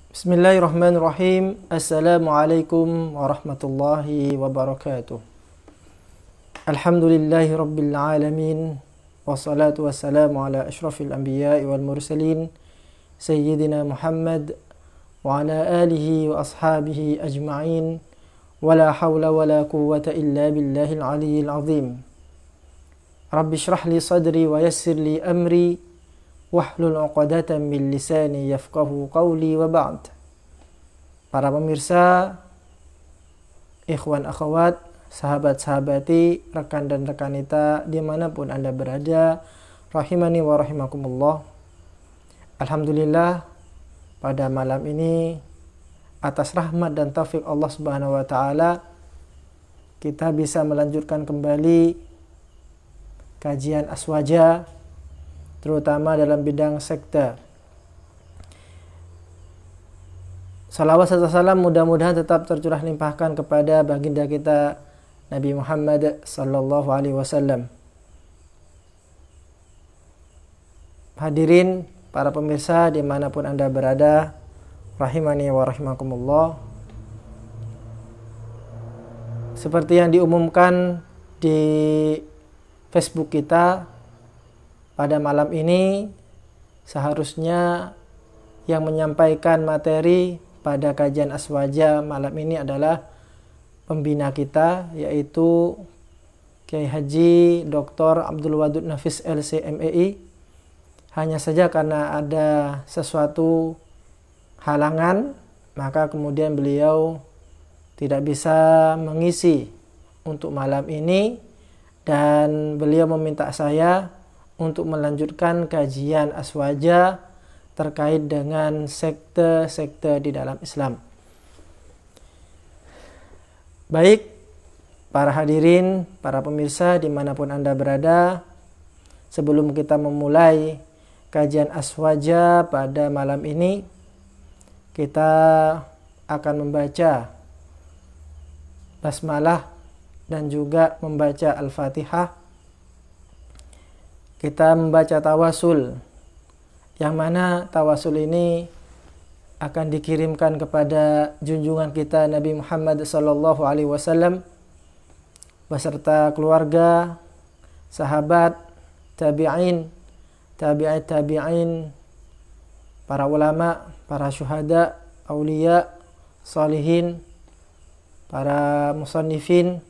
Bismillahirrahmanirrahim. Assalamualaikum warahmatullahi wabarakatuh. Alhamdulillahi rabbil alamin. Wassalatu wassalamu ala ashrafil anbiya'i wal mursalin Sayyidina Muhammad wa ala alihi wa ashabihi ajma'in. Wala hawla wala quwwata illa billahil aliyyil azim. Rabbi shrah li sadri wa yassir li amri wahlul 'uqdatam min lisani yafqahu qawli wa ba'd. Para pemirsa, ikhwan akhwat, sahabat-sahabati, rekan dan rekanita dimanapun Anda berada, rahimani wa rahimakumullah. Alhamdulillah, pada malam ini atas rahmat dan taufik Allah Subhanahu wa taala kita bisa melanjutkan kembali kajian aswaja, terutama dalam bidang sekte. Salawat serta salam mudah-mudahan tetap tercurah limpahkan kepada baginda kita Nabi Muhammad sallallahu alaihi wasallam. Hadirin para pemirsa dimanapun Anda berada, rahimani wa rahimakumullah. Seperti yang diumumkan di Facebook kita, pada malam ini seharusnya yang menyampaikan materi pada kajian aswaja malam ini adalah pembina kita, yaitu Kiai Haji Dr. Abdul Wadud Nafis LC.MEI. Hanya saja karena ada sesuatu halangan, maka kemudian beliau tidak bisa mengisi untuk malam ini, dan beliau meminta saya untuk melanjutkan kajian aswaja terkait dengan sekte-sekte di dalam Islam. Baik, para hadirin, para pemirsa dimanapun Anda berada, sebelum kita memulai kajian aswaja pada malam ini, kita akan membaca basmalah dan juga membaca Al-Fatihah. Kita membaca tawasul, yang mana tawasul ini akan dikirimkan kepada junjungan kita Nabi Muhammad sallallahu alaihi wasallam beserta keluarga, sahabat, tabi'in, tabi'in, para ulama, para syuhada, aulia, salihin, para musannifin,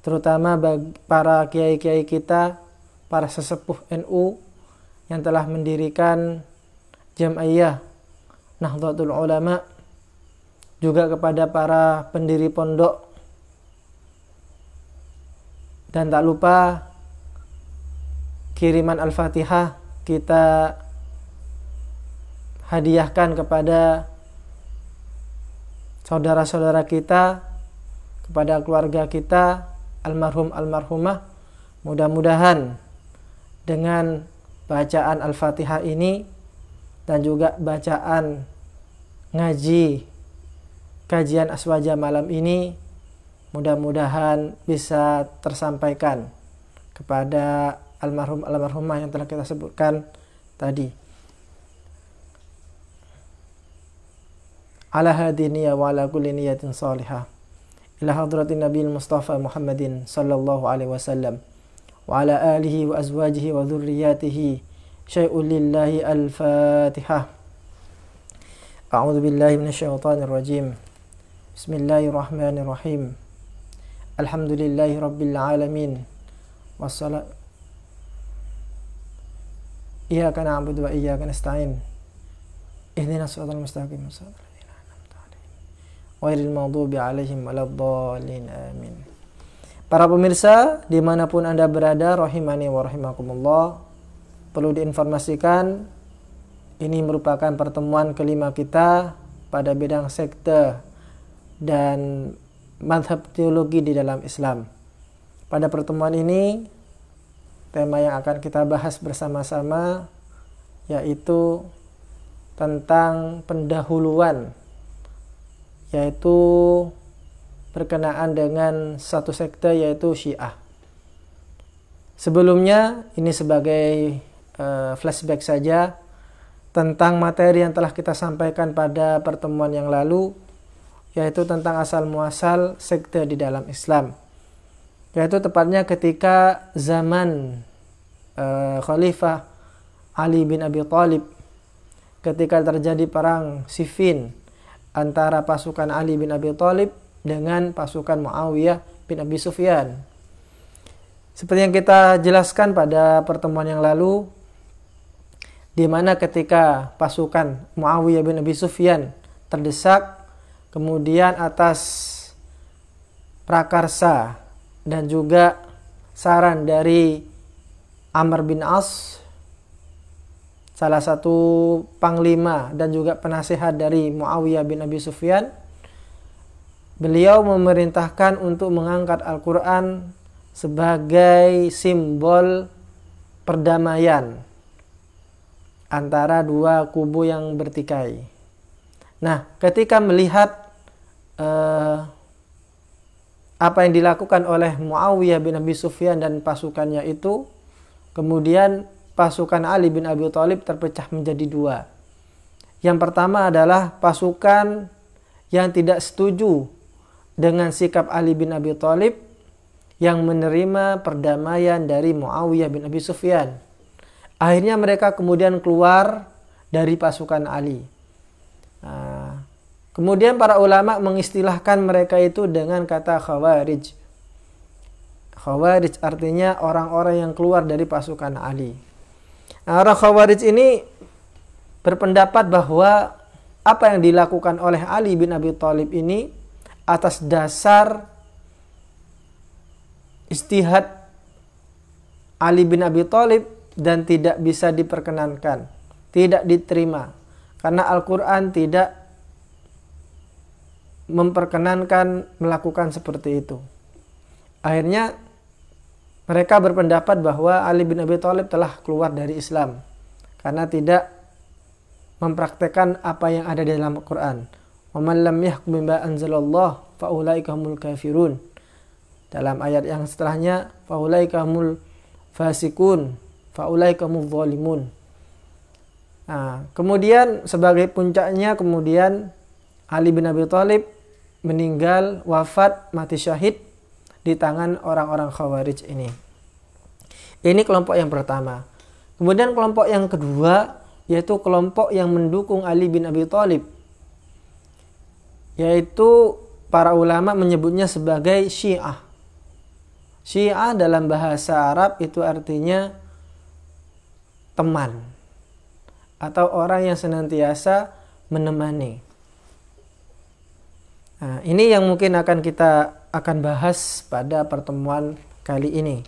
terutama bagi para kiai-kiai kita, para sesepuh NU yang telah mendirikan Jam'iyah Nahdlatul Ulama, juga kepada para pendiri pondok, dan tak lupa kiriman Al-Fatihah kita hadiahkan kepada saudara-saudara kita, kepada keluarga kita, almarhum almarhumah. Mudah-mudahan dengan bacaan Al-Fatihah ini dan juga bacaan ngaji kajian aswaja malam ini, mudah-mudahan bisa tersampaikan kepada almarhum almarhumah yang telah kita sebutkan tadi. Ala hadiniya wa ala kulli niyatin salihah ila hadratin Nabi Mustafa Muhammadin sallallahu alaihi wasallam wa ala alihi wa azwajihi wa dhurriyyatihi syai'un lillahi. Al-Fatihah. A'udzu billahi minasyaitonir rajim. Bismillahirrahmanirrahim. Alhamdulillahi rabbil alamin. Wassalat Iyyaka na'budu wa iyyaka nasta'in. Ihdinas siratal mustaqim. Ghairil maghdubi 'alaihim waladdallin. Amin. Para pemirsa dimanapun Anda berada, rahimani wa rahimakumullah, perlu diinformasikan ini merupakan pertemuan kelima kita pada bidang sekte dan mazhab teologi di dalam Islam. Pada pertemuan ini tema yang akan kita bahas bersama-sama yaitu tentang pendahuluan, yaitu berkenaan dengan satu sekte yaitu Syiah. Sebelumnya ini sebagai flashback saja, tentang materi yang telah kita sampaikan pada pertemuan yang lalu, yaitu tentang asal muasal sekte di dalam Islam. Yaitu tepatnya ketika zaman Khalifah Ali bin Abi Thalib, ketika terjadi perang Siffin antara pasukan Ali bin Abi Thalib dengan pasukan Muawiyah bin Abi Sufyan. Seperti yang kita jelaskan pada pertemuan yang lalu, di mana ketika pasukan Muawiyah bin Abi Sufyan terdesak, kemudian atas prakarsa dan juga saran dari Amr bin As, salah satu panglima dan juga penasehat dari Muawiyah bin Abi Sufyan, beliau memerintahkan untuk mengangkat Al-Quran sebagai simbol perdamaian antara dua kubu yang bertikai. Nah, ketika melihat apa yang dilakukan oleh Muawiyah bin Abi Sufyan dan pasukannya itu, kemudian pasukan Ali bin Abi Thalib terpecah menjadi dua. Yang pertama adalah pasukan yang tidak setuju dengan sikap Ali bin Abi Thalib yang menerima perdamaian dari Muawiyah bin Abi Sufyan. Akhirnya mereka kemudian keluar dari pasukan Ali. Kemudian para ulama mengistilahkan mereka itu dengan kata Khawarij. Khawarij artinya orang-orang yang keluar dari pasukan Ali. Nah, orang Khawarij ini berpendapat bahwa apa yang dilakukan oleh Ali bin Abi Thalib ini atas dasar ijtihad Ali bin Abi Thalib dan tidak bisa diperkenankan, tidak diterima, karena Al-Quran tidak memperkenankan melakukan seperti itu. Akhirnya mereka berpendapat bahwa Ali bin Abi Thalib telah keluar dari Islam karena tidak mempraktekkan apa yang ada di dalam Al-Quran. Wa man lam yahkum bima anzalallah fa ulaika humul kafirun. Dalam ayat yang setelahnya, fa ulaika humul fasikun, fa ulaika humul zalimun. Nah, kemudian sebagai puncaknya kemudian Ali bin Abi Thalib meninggal, wafat, mati syahid di tangan orang-orang Khawarij ini. Ini kelompok yang pertama. Kemudian kelompok yang kedua, yaitu kelompok yang mendukung Ali bin Abi Thalib, yaitu para ulama menyebutnya sebagai Syiah. Syiah dalam bahasa Arab itu artinya teman atau orang yang senantiasa menemani. Nah, ini yang mungkin kita akan bahas pada pertemuan kali ini.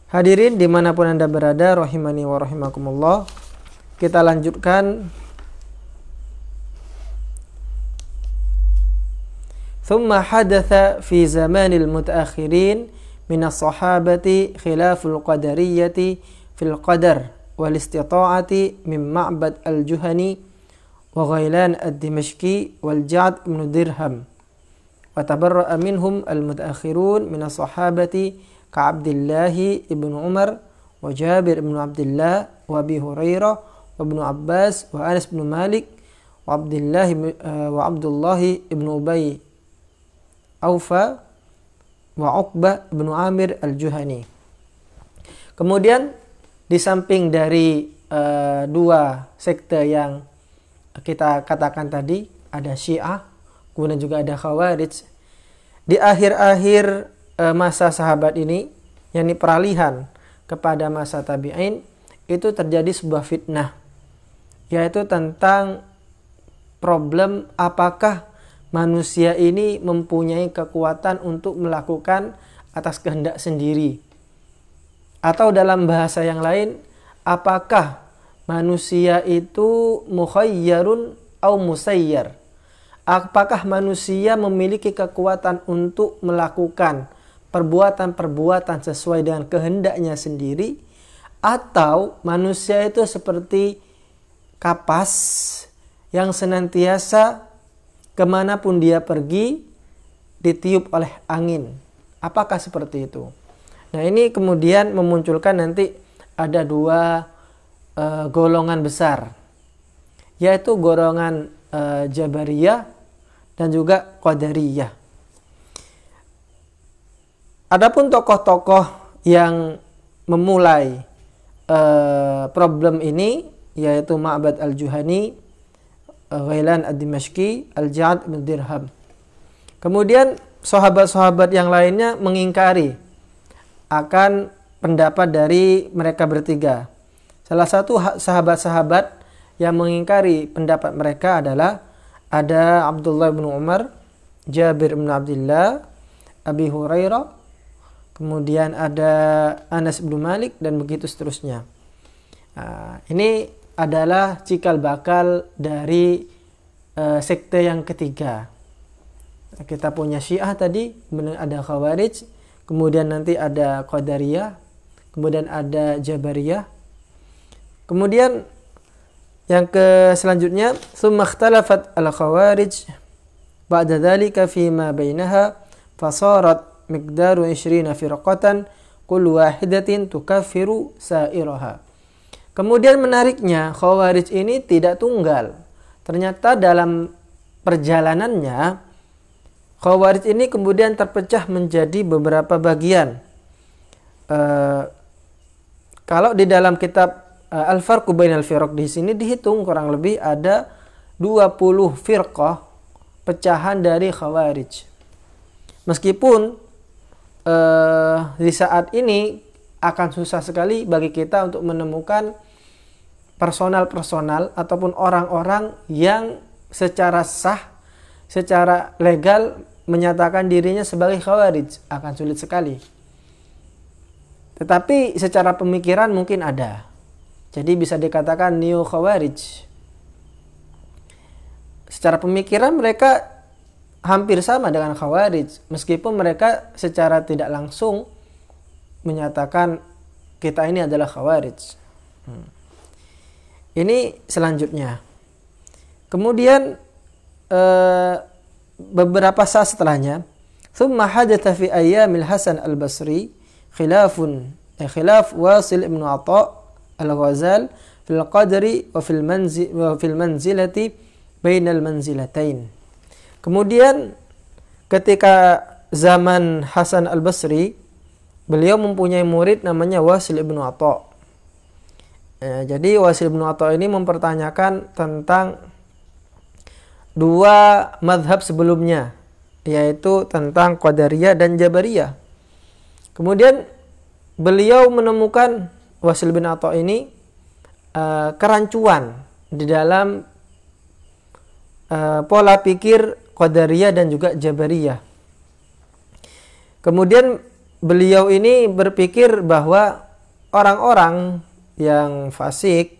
Hadirin dimanapun Anda berada, rahimani wa rahimakumullah, kita lanjutkan. Thumma hadatha fi zamanil mutaakhirin minas sahabati khilaful qadariyyati fil qadar wal istita'ati min Ma'bad al-Juhani wa Ghailan ad-Dimashqi wal Ja'd ibn Dirham wa tabarra'a minhum al-mutaakhirun min as-sahabati ka'Abdillah ibn Umar wa Jabir ibn Abdullah wa Abi Hurairah wa ibn Abbas wa Anas ibn Malik wa Abdullah ibn Ubay Aufa wa Uqbah ibn Amir al-Juhani. Kemudian di samping dari dua sekte yang kita katakan tadi, ada Syiah, kemudian juga ada Khawarij. Di akhir-akhir masa sahabat ini, yakni peralihan kepada masa tabi'in, itu terjadi sebuah fitnah, yaitu tentang problem apakah manusia ini mempunyai kekuatan untuk melakukan atas kehendak sendiri. Atau dalam bahasa yang lain, apakah manusia itu mukhayyarun atau musayyar? Apakah manusia memiliki kekuatan untuk melakukan perbuatan-perbuatan sesuai dengan kehendaknya sendiri? Atau manusia itu seperti kapas yang senantiasa kemanapun dia pergi ditiup oleh angin? Apakah seperti itu? Nah, ini kemudian memunculkan nanti ada dua golongan besar, yaitu golongan Jabariyah dan juga Qadariyah. Adapun tokoh-tokoh yang memulai problem ini yaitu Ma'bad al-Juhani, Ghailan ad-Dimashqi, Al-Ja'ad bin Dirham. Kemudian sahabat-sahabat yang lainnya mengingkari akan pendapat dari mereka bertiga. Salah satu sahabat-sahabat yang mengingkari pendapat mereka adalah ada Abdullah bin Umar, Jabir bin Abdullah, Abi Hurairah, kemudian ada Anas bin Malik, dan begitu seterusnya. Ini adalah cikal bakal dari sekte yang ketiga. Kita punya Syiah tadi, kemudian ada Khawarij, kemudian nanti ada Qadariyah, kemudian ada Jabariyah. Kemudian yang selanjutnya, thumma ikhtalafat al-Khawarij ba'da dhalika fima bainaha fasarat miqdaru 20 firqatan kullu wahidatin tukaffiru sa'iraha. Kemudian menariknya, Khawarij ini tidak tunggal. Ternyata dalam perjalanannya, Khawarij ini kemudian terpecah menjadi beberapa bagian. Kalau di dalam kitab Al-Farqu Bainal Firaq di sini dihitung kurang lebih ada 20 firqah pecahan dari Khawarij. Meskipun di saat ini akan susah sekali bagi kita untuk menemukan personal ataupun orang-orang yang secara sah, secara legal menyatakan dirinya sebagai Khawarij. Akan sulit sekali. Tetapi secara pemikiran mungkin ada. Jadi bisa dikatakan neo Khawarij. Secara pemikiran mereka hampir sama dengan Khawarij, meskipun mereka secara tidak langsung menyatakan kita ini adalah Khawarij. Ini selanjutnya. Kemudian beberapa saat setelahnya, thumma hadatha fi ayyamil Hasan al-Basri khilaf Wasil ibn Atha al-Ghazal fil qadri wa fil manzilati bainal manzilatain. Kemudian ketika zaman Hasan al-Basri, beliau mempunyai murid namanya Wasil ibn Atha. Jadi Wasil ibn Atha ini mempertanyakan tentang dua madhab sebelumnya, yaitu tentang Qadariyah dan Jabariyah. Kemudian beliau menemukan Wasil bin Atha ini kerancuan di dalam pola pikir Qadariyah dan juga Jabariyah. Kemudian beliau ini berpikir bahwa orang-orang yang fasik,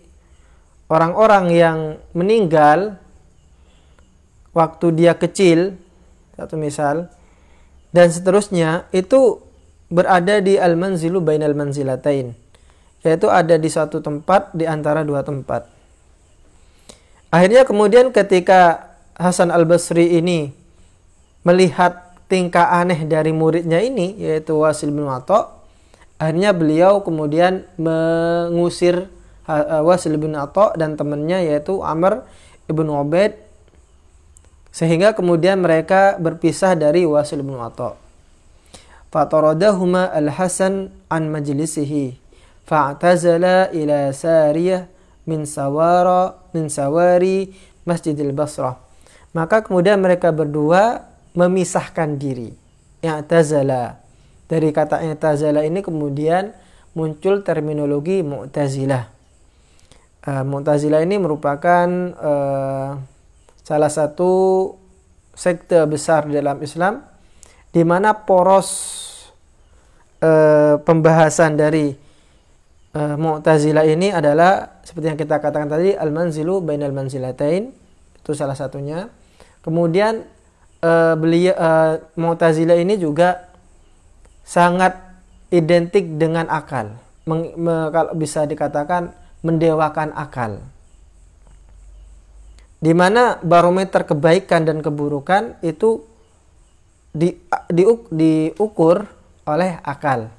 orang-orang yang meninggal waktu dia kecil, satu misal, dan seterusnya, itu berada di al-manzilu bainal manzilatain, yaitu ada di satu tempat di antara dua tempat. Akhirnya kemudian ketika Hasan al-Basri ini melihat tingkah aneh dari muridnya ini, yaitu Wasil bin Atha, akhirnya beliau kemudian mengusir Wasil bin Atha dan temannya yaitu Amr ibn Ubaid, sehingga kemudian mereka berpisah dari Wasil bin Atha. Fataradahuma al-Hasan an majlisihi fa'tazala ila sariyah min sawari Masjidil Basrah. Maka kemudian mereka berdua memisahkan diri. I'tazala. Dari kata i'tazala ini kemudian muncul terminologi Mu'tazilah. Mu'tazilah ini merupakan salah satu sekte besar dalam Islam, di mana poros pembahasan dari Mu'tazilah ini adalah seperti yang kita katakan tadi, al-manzilu bainal manzilatain, itu salah satunya. Kemudian Mu'tazilah ini juga sangat identik dengan akal, kalau bisa dikatakan mendewakan akal, di mana barometer kebaikan dan keburukan itu diukur oleh akal.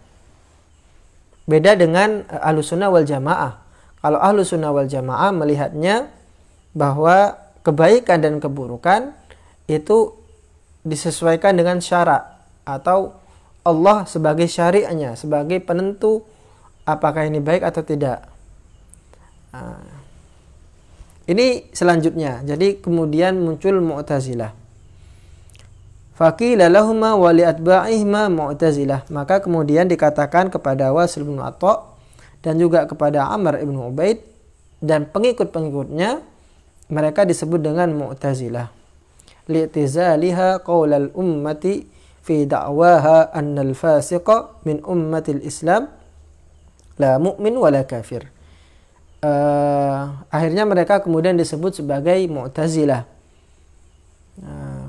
Beda dengan Ahlussunnah wal Jamaah. Kalau Ahlussunnah wal Jamaah melihatnya bahwa kebaikan dan keburukan itu disesuaikan dengan syarak atau Allah sebagai syariahnya, sebagai penentu apakah ini baik atau tidak. Nah, ini selanjutnya. Jadi kemudian muncul Mu'tazilah. Faqila lahuma wa li atba'ihima Mu'tazilah. Maka kemudian dikatakan kepada Wasil bin Atha dan juga kepada Amr ibn Ubaid dan pengikut-pengikutnya, mereka disebut dengan Mu'tazilah. Li'tizaliha qaulal ummati fi da'waha annal fasiqa min ummatil Islam la mu'min wa la kafir. Akhirnya mereka kemudian disebut sebagai Mu'tazilah.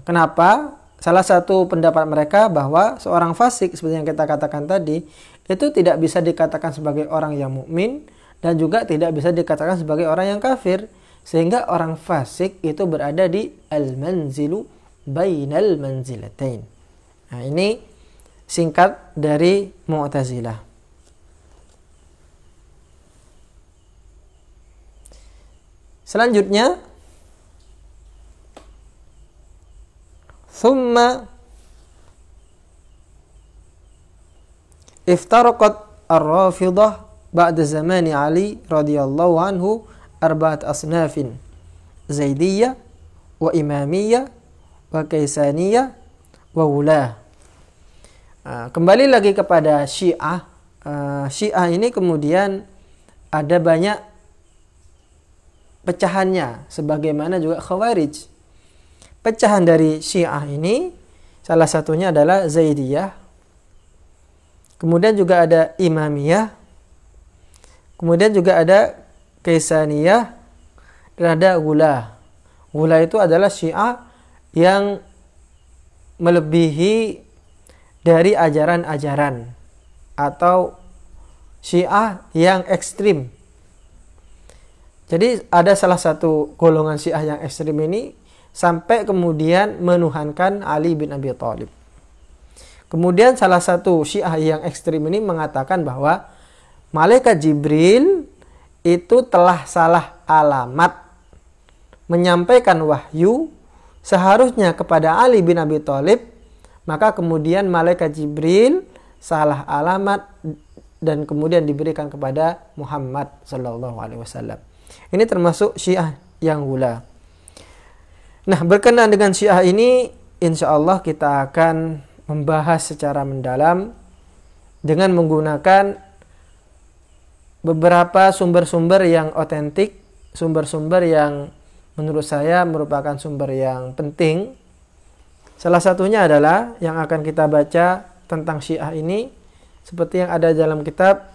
Kenapa? Salah satu pendapat mereka bahwa seorang fasik seperti yang kita katakan tadi itu tidak bisa dikatakan sebagai orang yang mukmin dan juga tidak bisa dikatakan sebagai orang yang kafir, sehingga orang fasik itu berada di al-manzilu bainal manzilatain. Nah, ini singkat dari Mu'tazilah. Selanjutnya, thumma iftaraqat ar-Rafidah ba'da zamani Ali radhiyallahu anhu arba'at asnafin, Zaidiyah wa Imamiyah wa Kaisaniyah wa Wulah. Kembali lagi kepada Syiah. Syiah ini kemudian ada banyak pecahannya, sebagaimana juga Khawarij. Pecahan dari Syiah ini salah satunya adalah Zaidiyah, kemudian juga ada Imamiyah, kemudian juga ada Kaisaniyah, dan ada Wulah. Wulah itu adalah Syiah yang melebihi dari ajaran-ajaran atau Syiah yang ekstrim. Jadi ada salah satu golongan Syiah yang ekstrim ini sampai kemudian menuhankan Ali bin Abi Thalib. Kemudian salah satu Syiah yang ekstrim ini mengatakan bahwa malaikat Jibril itu telah salah alamat menyampaikan wahyu seharusnya kepada Ali bin Abi Thalib, maka kemudian malaikat Jibril salah alamat dan kemudian diberikan kepada Muhammad sallallahu alaihi wasallam. Ini termasuk Syiah yang Wulah. Nah, berkenaan dengan Syiah ini, insya Allah kita akan membahas secara mendalam dengan menggunakan beberapa sumber-sumber yang otentik, sumber-sumber yang menurut saya merupakan sumber yang penting. Salah satunya adalah yang akan kita baca tentang Syiah ini, seperti yang ada dalam kitab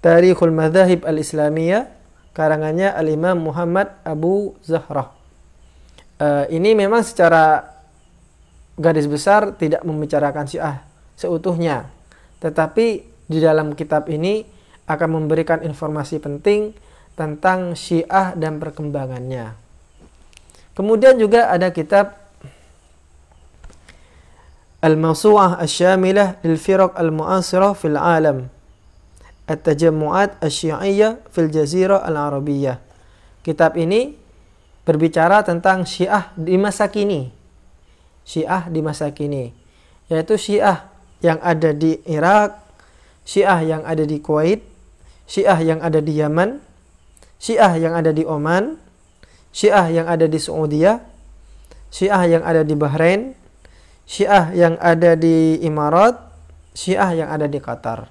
Tarikhul Madzahib Al-Islamiyah, karangannya Al-Imam Muhammad Abu Zahrah. Ini memang secara garis besar tidak membicarakan Syiah seutuhnya, tetapi di dalam kitab ini akan memberikan informasi penting tentang Syiah dan perkembangannya. Kemudian juga ada kitab Al-Mawsu'ah Asy-Syamilah lil Firaq Al-Mu'asirah fil Alam, At-Tajammu'at Asy-Syi'iyyah fil Jazirah Al-Arabiyyah. Kitab ini berbicara tentang Syiah di masa kini. Syiah di masa kini, yaitu Syiah yang ada di Irak, Syiah yang ada di Kuwait, Syiah yang ada di Yaman, Syiah yang ada di Oman, Syiah yang ada di Saudi, Syiah yang ada di Bahrain, Syiah yang ada di Imarat, Syiah yang ada di Qatar.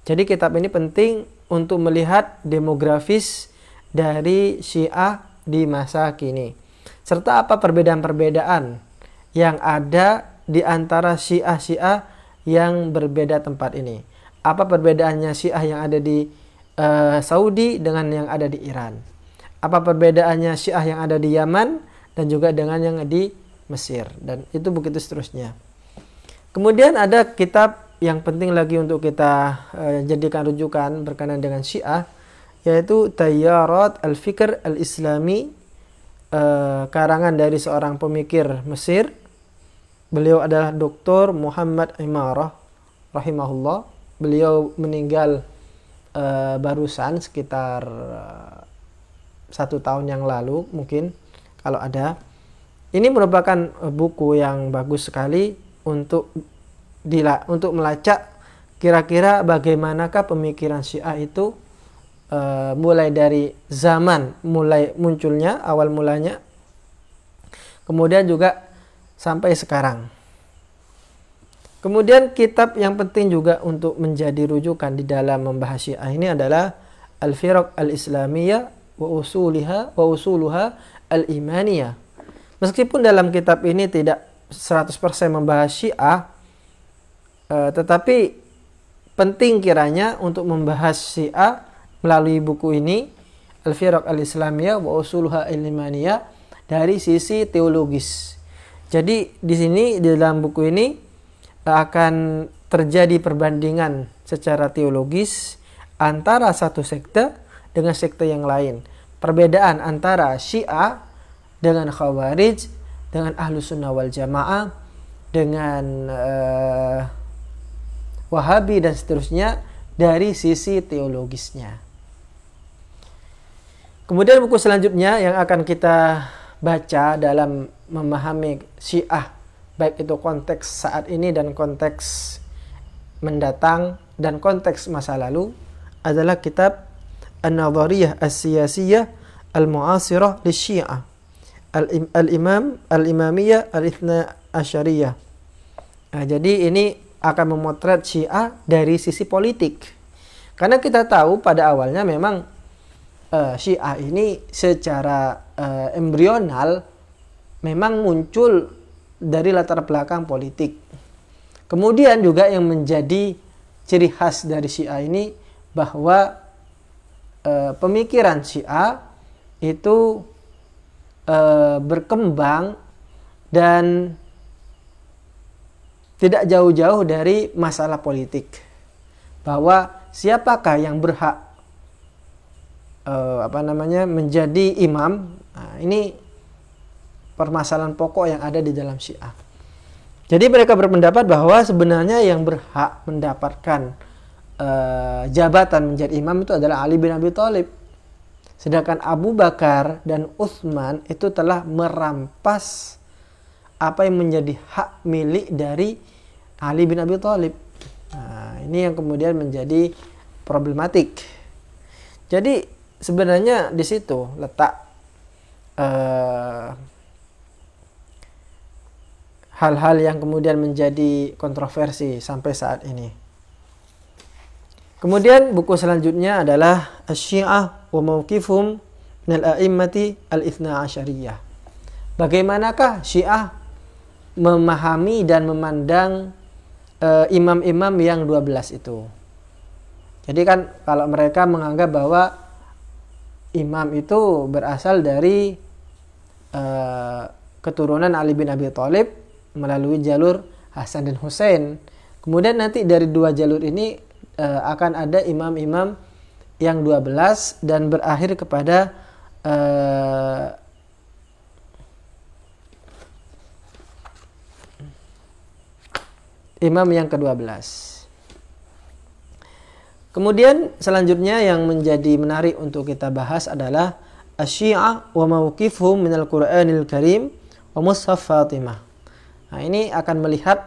Jadi kitab ini penting untuk melihat demografis dari Syiah di masa kini, serta apa perbedaan-perbedaan yang ada di antara Syiah-Syiah yang berbeda tempat ini. Apa perbedaannya Syiah yang ada di Saudi dengan yang ada di Iran? Apa perbedaannya Syiah yang ada di Yaman dan juga dengan yang di Mesir? Dan itu begitu seterusnya. Kemudian ada kitab yang penting lagi untuk kita jadikan rujukan berkenaan dengan Syiah, yaitu Tayyarat Al-Fikr Al-Islami, karangan dari seorang pemikir Mesir. Beliau adalah Dr. Muhammad Imarah rahimahullah. beliau meninggal barusan sekitar 1 tahun yang lalu mungkin kalau ada. Ini merupakan buku yang bagus sekali untuk melacak kira-kira bagaimanakah pemikiran Syiah itu mulai dari zaman mulai munculnya, awal mulanya, kemudian juga sampai sekarang. Kemudian kitab yang penting juga untuk menjadi rujukan di dalam membahas Syiah ini adalah Al-Firaq Al-Islamiyah wa usuluha Al-Imaniyah. Meskipun dalam kitab ini tidak 100% membahas Syiah, tetapi penting kiranya untuk membahas Syiah melalui buku ini Al-Firaq Al-Islamiyah wa usuluha Al-Imaniyah dari sisi teologis. Jadi di sini di dalam buku ini akan terjadi perbandingan secara teologis antara satu sekte dengan sekte yang lain. Perbedaan antara Syiah dengan Khawarij, dengan Ahlus Sunnah wal Jamaah, dengan Wahabi dan seterusnya dari sisi teologisnya. Kemudian buku selanjutnya yang akan kita baca dalam memahami Syiah, baik itu konteks saat ini dan konteks mendatang dan konteks masa lalu, adalah kitab An-Nadhariyah As-Siyasiyah Al-Mu'asirah Lisyiah Al-Imamiyah Al-Ithna Asyariyah. Nah, jadi ini akan memotret Syiah dari sisi politik. Karena kita tahu pada awalnya memang Syiah ini secara embrional memang muncul dari latar belakang politik. Kemudian juga yang menjadi ciri khas dari Syiah ini bahwa pemikiran Syiah itu berkembang dan tidak jauh-jauh dari masalah politik. Bahwa siapakah yang berhak menjadi imam? Nah, ini permasalahan pokok yang ada di dalam Syiah. Jadi mereka berpendapat bahwa sebenarnya yang berhak mendapatkan jabatan menjadi imam itu adalah Ali bin Abi Thalib. Sedangkan Abu Bakar dan Utsman itu telah merampas apa yang menjadi hak milik dari Ali bin Abi Thalib. Nah, ini yang kemudian menjadi problematik. Jadi sebenarnya di situ letak hal-hal yang kemudian menjadi kontroversi sampai saat ini. Kemudian buku selanjutnya adalah Asy-Syiah wa Mauqifhum minal A'immati Al-Ithna Asyariyah. Bagaimanakah Syiah memahami dan memandang imam-imam yang 12 itu? Jadi kan kalau mereka menganggap bahwa imam itu berasal dari keturunan Ali bin Abi Thalib melalui jalur Hasan dan Husain. Kemudian nanti dari 2 jalur ini akan ada imam-imam yang 12 dan berakhir kepada imam yang ke-12. Kemudian selanjutnya yang menjadi menarik untuk kita bahas adalah Asy-Syiah wa Mauqifhum minal Qur'anil Karim wa Mushaf Fatimah. Nah, ini akan melihat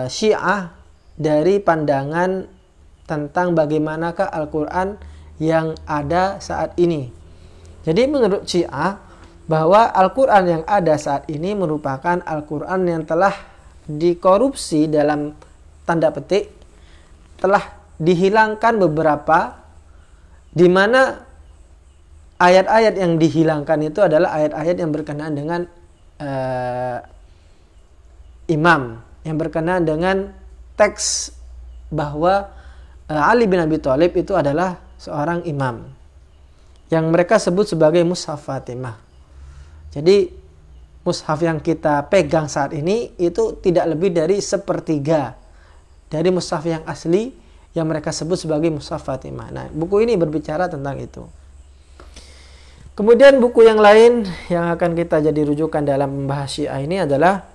Syiah dari pandangan tentang bagaimanakah Al-Quran yang ada saat ini. Jadi menurut Syiah bahwa Al-Quran yang ada saat ini merupakan Al-Quran yang telah dikorupsi dalam tanda petik, telah dihilangkan beberapa, di mana ayat-ayat yang dihilangkan itu adalah ayat-ayat yang berkenaan dengan imam, yang berkenaan dengan teks bahwa Ali bin Abi Thalib itu adalah seorang imam yang mereka sebut sebagai Mushaf Fatimah. Jadi mushaf yang kita pegang saat ini itu tidak lebih dari 1/3 dari mushaf yang asli yang mereka sebut sebagai Mushaf Fatimah. Nah, buku ini berbicara tentang itu. Kemudian buku yang lain yang akan kita jadi rujukan dalam membahas Syiah ini adalah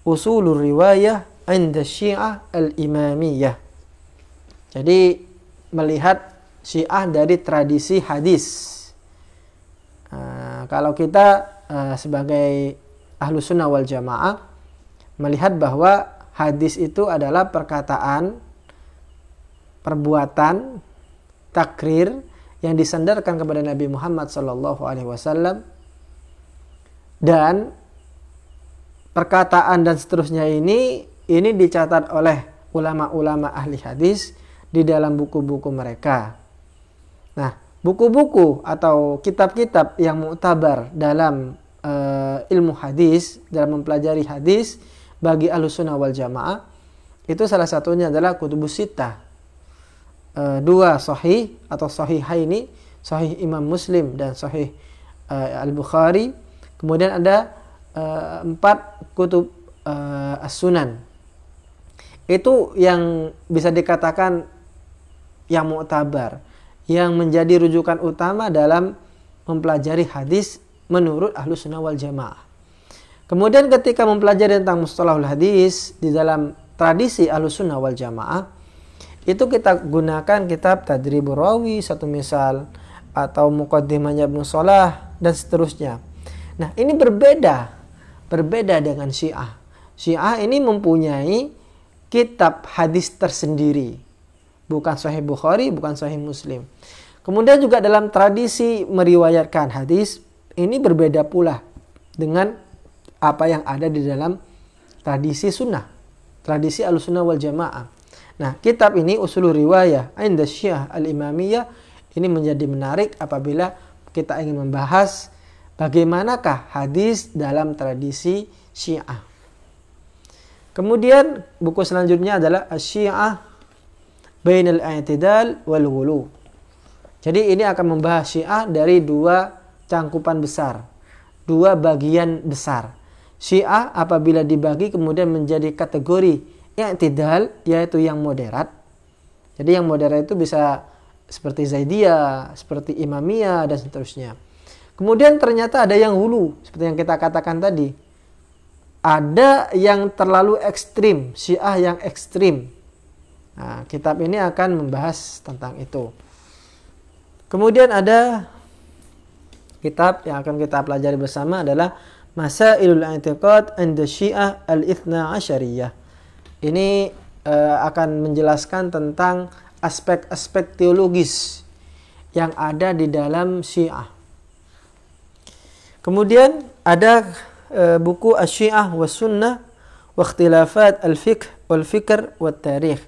Usulur Riwayah 'inda Syiah Al-Imamiyah. Jadi melihat Syiah dari tradisi hadis. Kalau kita sebagai Ahlus Sunnah wal Jamaah melihat bahwa hadis itu adalah perkataan, perbuatan, takrir yang disandarkan kepada Nabi Muhammad SAW, dan perkataan dan seterusnya ini dicatat oleh ulama-ulama ahli hadis di dalam buku-buku mereka. Nah, buku-buku atau kitab-kitab yang mu'tabar dalam ilmu hadis, dalam mempelajari hadis bagi Ahlus Sunnah wal Jamaah, itu salah satunya adalah Kutubus Sittah. 2 sahih atau sahihaini, sahih Imam Muslim dan sahih Al-Bukhari. Kemudian ada 4 kutub As-Sunan. Itu yang bisa dikatakan yang mu'tabar, yang menjadi rujukan utama dalam mempelajari hadis menurut Ahlus Sunnah wal Jamaah. Kemudian ketika mempelajari tentang mustalahul hadis di dalam tradisi Ahlus Sunnah wal Jamaah, itu kita gunakan kitab Tadribur Rawi, satu misal, atau Muqaddimahnya Ibnu Shalah dan seterusnya. Nah, ini berbeda dengan Syiah. Syiah ini mempunyai kitab hadis tersendiri, bukan Sahih Bukhari, bukan Sahih Muslim. Kemudian juga dalam tradisi meriwayatkan hadis ini berbeda pula dengan apa yang ada di dalam tradisi sunnah, tradisi Ahlussunnah wal Jamaah. Nah, kitab ini Ushulur Riwayah Inda Syiah Al-Imamiyah ini menjadi menarik apabila kita ingin membahas bagaimanakah hadis dalam tradisi Syiah. Kemudian buku selanjutnya adalah Asy-Syiah Bainal I'tidal wal Ghulu. Jadi ini akan membahas Syiah dari 2 cangkupan besar, 2 bagian besar. Syiah apabila dibagi kemudian menjadi kategori i'tidal, yaitu yang moderat. Jadi yang moderat itu bisa seperti Zaidiyah, seperti Imamiyah dan seterusnya. Kemudian ternyata ada yang hulu, seperti yang kita katakan tadi. Ada yang terlalu ekstrim, Syiah yang ekstrim. Nah, kitab ini akan membahas tentang itu. Kemudian ada kitab yang akan kita pelajari bersama adalah Masailul I'tiqad 'inda Syiah Al-Itsna Asyariyah. Ini akan menjelaskan tentang aspek-aspek teologis yang ada di dalam Syiah. Kemudian ada buku Asy-Syiah was Sunnah wa Ikhtilafat al-Fiqh wal Fikr wat Tarikh.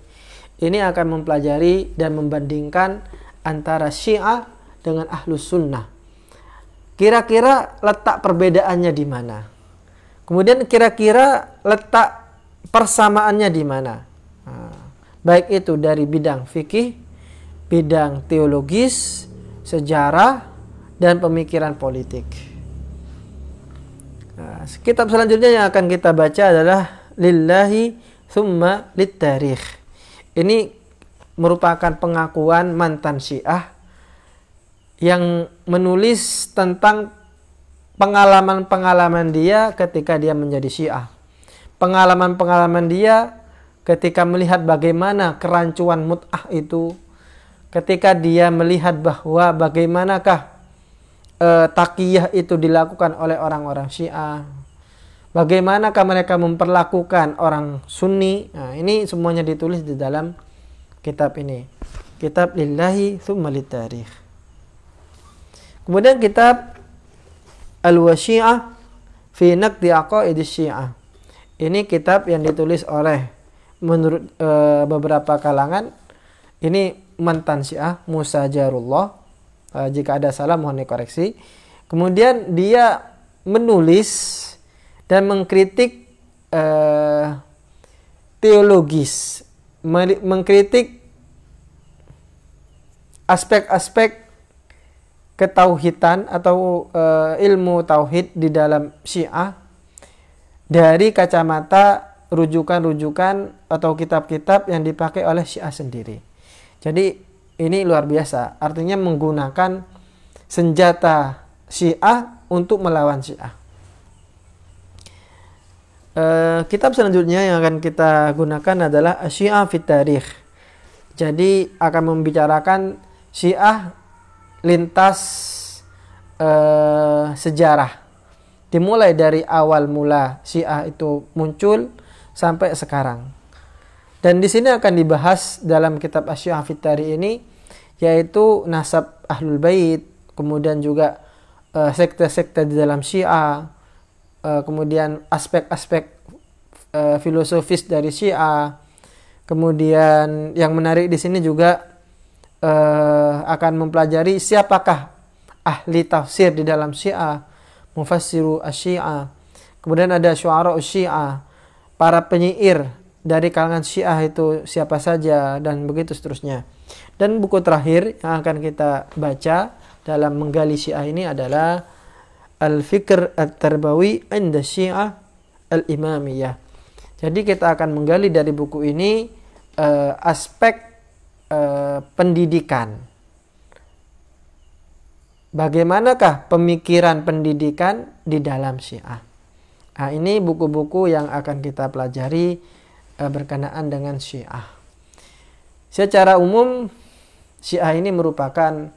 Ini akan mempelajari dan membandingkan antara Syiah dengan Ahlus Sunnah. Kira-kira letak perbedaannya di mana? Kemudian kira-kira letak persamaannya di mana? Baik itu dari bidang fikih, bidang teologis, sejarah, dan pemikiran politik. Kitab selanjutnya yang akan kita baca adalah Lillahi Tsumma Lit-Tarikh. Ini merupakan pengakuan mantan Syiah yang menulis tentang pengalaman-pengalaman dia ketika dia menjadi Syiah. Pengalaman-pengalaman dia ketika melihat bagaimana kerancuan mut'ah itu, ketika dia melihat bahwa bagaimanakah taqiyah itu dilakukan oleh orang-orang Syiah, bagaimanakah mereka memperlakukan orang Sunni. Nah, ini semuanya ditulis di dalam kitab ini, kitab Lillahi Tsumma Lit-Tarikh. Kemudian kitab Al-Wasyi'ah fi Naqdi Aqaidis Syiah. Ini kitab yang ditulis oleh menurut beberapa kalangan, ini mantan Syiah, Musa Jarullah. Jika ada salah mohon dikoreksi. Kemudian dia menulis dan mengkritik teologis, mengkritik aspek-aspek ketauhidan atau ilmu tauhid di dalam Syiah dari kacamata rujukan-rujukan atau kitab-kitab yang dipakai oleh Syiah sendiri. Jadi ini luar biasa, artinya menggunakan senjata Syiah untuk melawan Syiah. Kitab selanjutnya yang akan kita gunakan adalah Asy-Syiah fit Tarikh. Jadi akan membicarakan Syiah lintas sejarah. Dimulai dari awal mula Syiah itu muncul sampai sekarang. Dan di sini akan dibahas dalam kitab Asy-Syiah fit Tarikh ini, yaitu nasab Ahlul Bait, kemudian juga sekte-sekte di dalam Syiah, kemudian aspek-aspek filosofis dari Syiah. Kemudian yang menarik di sini juga akan mempelajari siapakah ahli tafsir di dalam Syiah, mufassiru asy-Syiah. Kemudian ada syu'ara asy-Syiah, para penyair dari kalangan Syiah itu siapa saja, dan begitu seterusnya. Dan buku terakhir yang akan kita baca dalam menggali Syiah ini adalah Al-Fikr At-Tarbawi 'inda Syiah Al-Imamiyah. Jadi kita akan menggali dari buku ini aspek pendidikan. Bagaimanakah pemikiran pendidikan di dalam Syiah? Nah, ini buku-buku yang akan kita pelajari berkenaan dengan Syiah. Secara umum, Syiah ini merupakan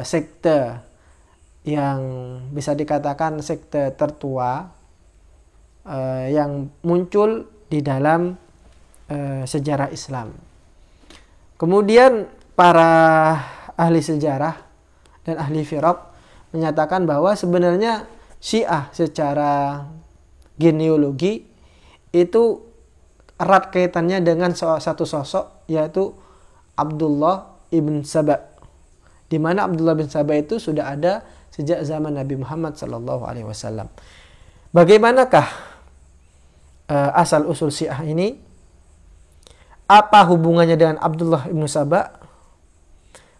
sekte yang bisa dikatakan sekte tertua yang muncul di dalam sejarah Islam. Kemudian para ahli sejarah dan ahli firaq menyatakan bahwa sebenarnya Syiah secara genealogi itu erat kaitannya dengan satu sosok, yaitu Abdullah ibn Saba, di mana Abdullah bin Saba itu sudah ada sejak zaman Nabi Muhammad SAW. Bagaimanakah asal usul Syiah ini? Apa hubungannya dengan Abdullah ibn Saba?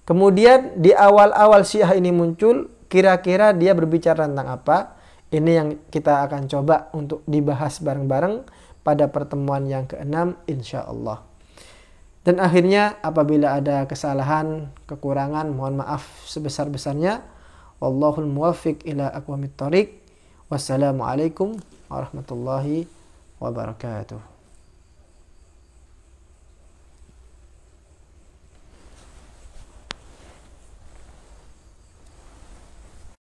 Kemudian di awal-awal Syiah ini muncul, kira-kira dia berbicara tentang apa? Ini yang kita akan coba untuk dibahas bareng-bareng pada pertemuan yang ke-6 insyaallah. Dan akhirnya apabila ada kesalahan, kekurangan, mohon maaf sebesar-besarnya. Wallahul muwaffiq ila aqwamit thoriq. Wassalamualaikum warahmatullahi wabarakatuh.